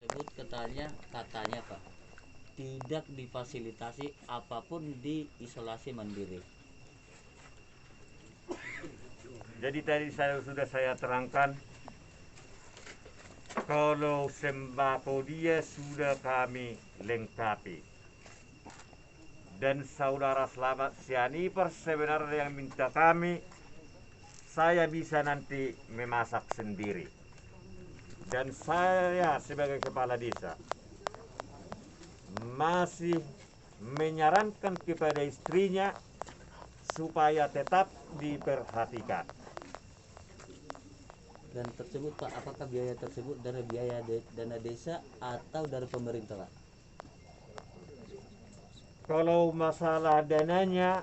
tersebut katanya Pak tidak difasilitasi apapun di isolasi mandiri. Jadi tadi sudah saya terangkan, kalau sembako dia sudah kami lengkapi. Dan saudara Selamat Sianipar sebenarnya yang minta kami, saya bisa nanti memasak sendiri. Dan saya sebagai kepala desa masih menyarankan kepada istrinya supaya tetap diperhatikan. Dan tersebut Pak, apakah biaya tersebut dari biaya dana desa atau dari pemerintah Pak? Kalau masalah dananya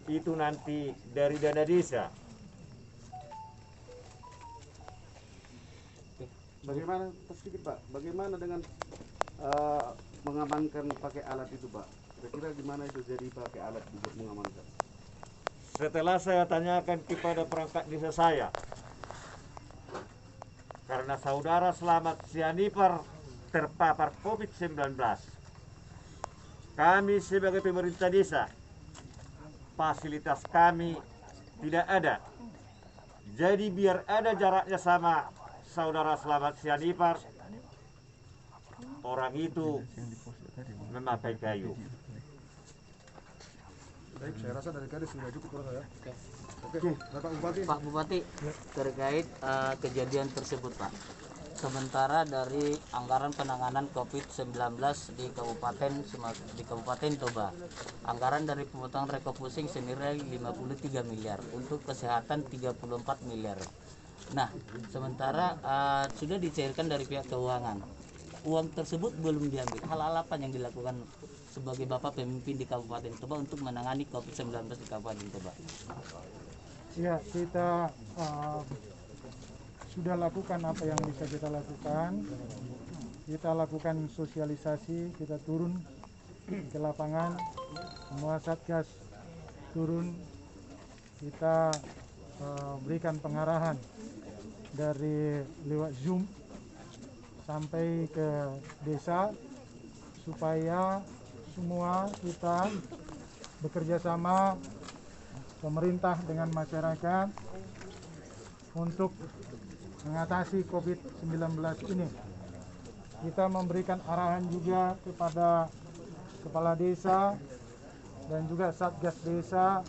itu nanti dari dana desa. Bagaimana sedikit Pak? Bagaimana dengan mengamankan pakai alat itu Pak? Kira-kira gimana itu jadi pakai alat untuk mengamankan? Setelah saya tanyakan kepada perangkat desa saya, karena saudara Selamat Sianipar terpapar COVID-19, kami sebagai pemerintah desa, fasilitas kami tidak ada. Jadi biar ada jaraknya sama saudara Selamat Sianipar, orang itu memakai kayu. Baik, saya rasa dari kali sudah cukup kalau saya. Oke, Bapak Bupati. Pak Bupati, terkait kejadian tersebut Pak, sementara dari anggaran penanganan COVID-19 di Kabupaten Toba, anggaran dari pemotongan refocusing senilai 53 miliar, untuk kesehatan 34 miliar. Nah, sementara sudah dicairkan dari pihak keuangan, uang tersebut belum diambil. Hal-hal apa yang dilakukan sebagai Bapak pemimpin di Kabupaten Toba untuk menangani COVID-19 di Kabupaten Toba? Ya, kita sudah lakukan apa yang bisa kita lakukan. Kita lakukan sosialisasi, kita turun ke lapangan, semua satgas turun, kita berikan pengarahan dari lewat Zoom sampai ke desa supaya semua kita bekerja sama, pemerintah dengan masyarakat, untuk mengatasi COVID-19 ini. Kita memberikan arahan juga kepada kepala desa dan juga satgas desa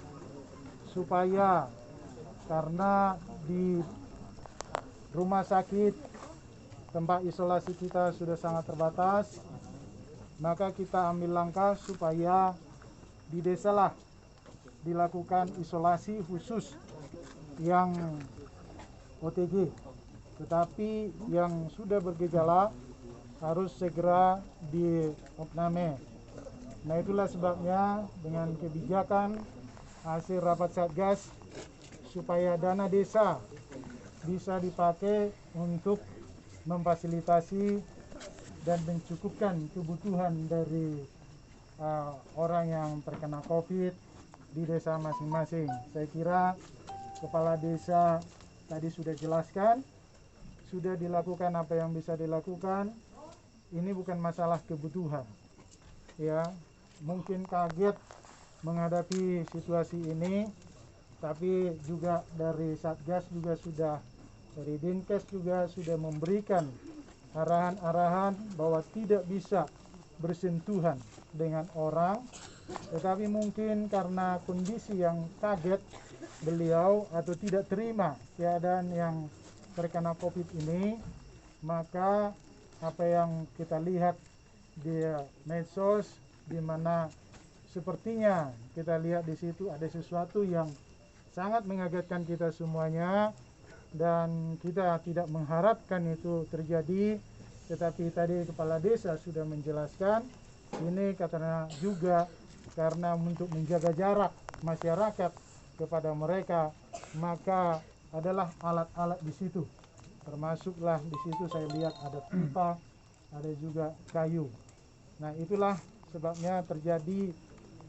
supaya, karena di rumah sakit tempat isolasi kita sudah sangat terbatas, maka kita ambil langkah supaya di desa lah dilakukan isolasi khusus yang OTG, tetapi yang sudah bergejala harus segera diopname. Nah, itulah sebabnya dengan kebijakan hasil rapat satgas supaya dana desa bisa dipakai untuk memfasilitasi dan mencukupkan kebutuhan dari orang yang terkena COVID di desa masing-masing. Saya kira kepala desa tadi sudah jelaskan, sudah dilakukan apa yang bisa dilakukan. Ini bukan masalah kebutuhan, ya. Mungkin kaget menghadapi situasi ini, tapi juga dari Satgas juga sudah, dari Dinkes juga sudah memberikan arahan-arahan bahwa tidak bisa bersentuhan dengan orang, tetapi mungkin karena kondisi yang kaget beliau atau tidak terima keadaan yang terkena COVID ini, maka apa yang kita lihat di medsos, di mana sepertinya kita lihat di situ ada sesuatu yang sangat mengagetkan kita semuanya, dan kita tidak mengharapkan itu terjadi. Tetapi tadi kepala desa sudah menjelaskan, ini katanya juga karena untuk menjaga jarak masyarakat kepada mereka, maka adalah alat-alat di situ. Termasuklah di situ saya lihat ada pipa, ada juga kayu. Nah, itulah sebabnya terjadi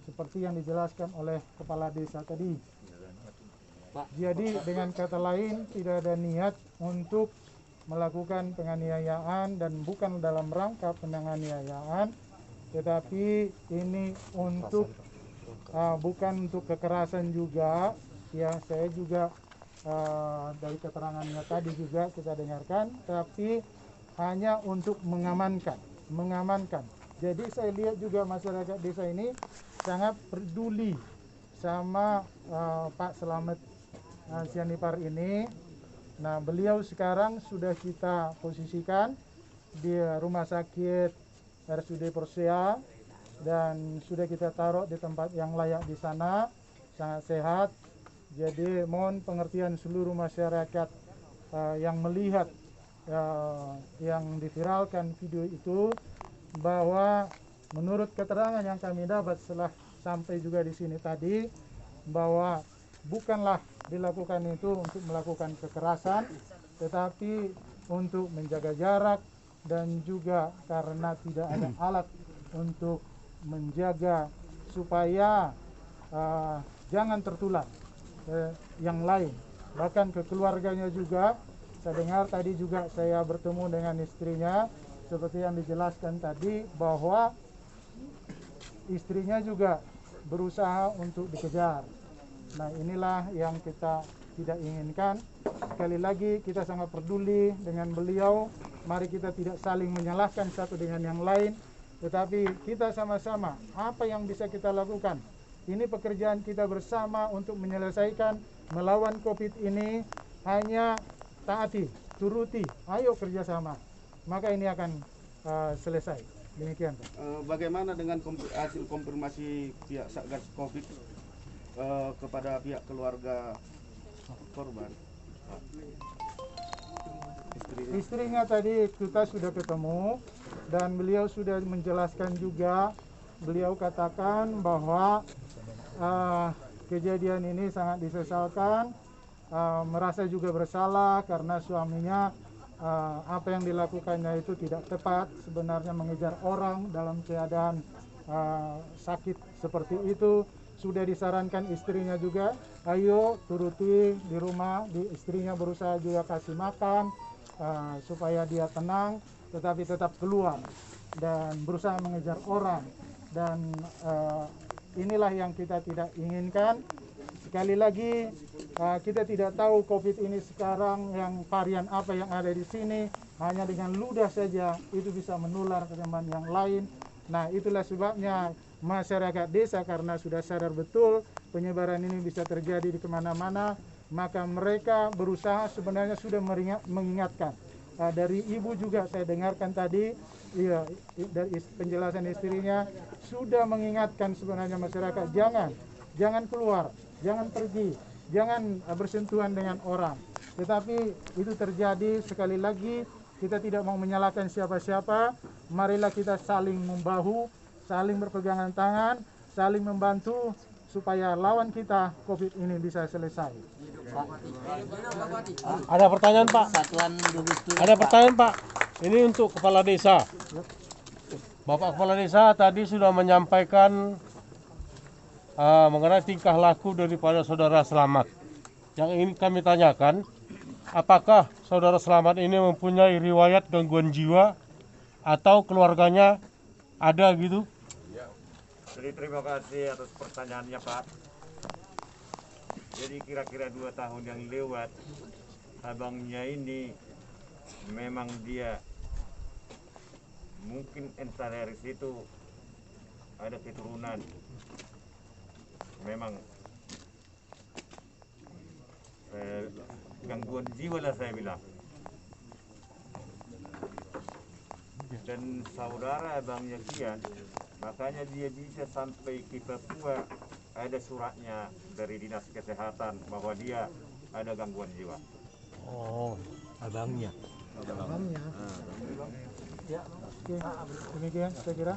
seperti yang dijelaskan oleh kepala desa tadi. Jadi dengan kata lain, tidak ada niat untuk melakukan penganiayaan dan bukan dalam rangka penganiayaan, tetapi ini untuk bukan untuk kekerasan juga. Ya, saya juga dari keterangannya tadi juga kita dengarkan, tapi hanya untuk mengamankan. Jadi saya lihat juga masyarakat desa ini sangat peduli sama Pak Slamet Sianipar ini. Nah, beliau sekarang sudah kita posisikan di rumah sakit RSUD Persea dan sudah kita taruh di tempat yang layak di sana, sangat sehat. Jadi mohon pengertian seluruh masyarakat yang melihat yang diviralkan video itu, bahwa menurut keterangan yang kami dapat setelah sampai juga di sini tadi, bahwa bukanlah dilakukan itu untuk melakukan kekerasan, tetapi untuk menjaga jarak dan juga karena tidak ada alat untuk menjaga supaya jangan tertular yang lain, bahkan ke keluarganya juga. Saya dengar tadi juga saya bertemu dengan istrinya, seperti yang dijelaskan tadi, bahwa istrinya juga berusaha untuk dikejar. Nah, inilah yang kita tidak inginkan. Sekali lagi kita sangat peduli dengan beliau. Mari kita tidak saling menyalahkan satu dengan yang lain, tetapi kita sama-sama apa yang bisa kita lakukan. Ini pekerjaan kita bersama untuk menyelesaikan melawan COVID ini. Hanya taati, turuti, ayo kerjasama, maka ini akan selesai. Demikian, Pak. Bagaimana dengan hasil konfirmasi pihak Satgas Covid kepada pihak keluarga korban? Istrinya tadi kita sudah ketemu dan beliau sudah menjelaskan juga. Beliau katakan bahwa kejadian ini sangat disesalkan, merasa juga bersalah karena suaminya apa yang dilakukannya itu tidak tepat, sebenarnya mengejar orang dalam keadaan sakit seperti itu. Sudah disarankan istrinya juga, ayo turuti di rumah, istrinya berusaha juga kasih makan supaya dia tenang, tetapi tetap keluar dan berusaha mengejar orang. Dan inilah yang kita tidak inginkan. Sekali lagi, kita tidak tahu COVID ini sekarang yang varian apa yang ada di sini. Hanya dengan ludah saja itu bisa menular ke teman yang lain. Nah, itulah sebabnya masyarakat desa karena sudah sadar betul penyebaran ini bisa terjadi di kemana-mana, maka mereka berusaha sebenarnya sudah mengingatkan. Dari ibu juga saya dengarkan tadi, ya, dari penjelasan istrinya sudah mengingatkan sebenarnya masyarakat jangan keluar, jangan pergi, jangan bersentuhan dengan orang. Tetapi itu terjadi. Sekali lagi kita tidak mau menyalahkan siapa-siapa. Marilah kita saling membahu, saling berpegangan tangan, saling membantu supaya lawan kita COVID ini bisa selesai. Ada pertanyaan, Pak? Satuan gugus tugas, Ada pertanyaan, Pak. Ini untuk kepala desa. Bapak kepala desa tadi sudah menyampaikan mengenai tingkah laku daripada saudara Slamet. Yang ingin kami tanyakan, apakah saudara Slamet ini mempunyai riwayat gangguan jiwa atau keluarganya ada gitu? Jadi terima kasih atas pertanyaannya, Pak. Jadi kira-kira 2 tahun yang lewat, abangnya ini memang dia mungkin entah dari situ ada keturunan. Memang gangguan jiwa lah saya bilang. Dan saudara abangnya Kian, makanya dia bisa sampai ke Papua, ada suratnya dari dinas kesehatan bahwa dia ada gangguan jiwa. Oh, abangnya. Ya, oke. Demikian saya kira.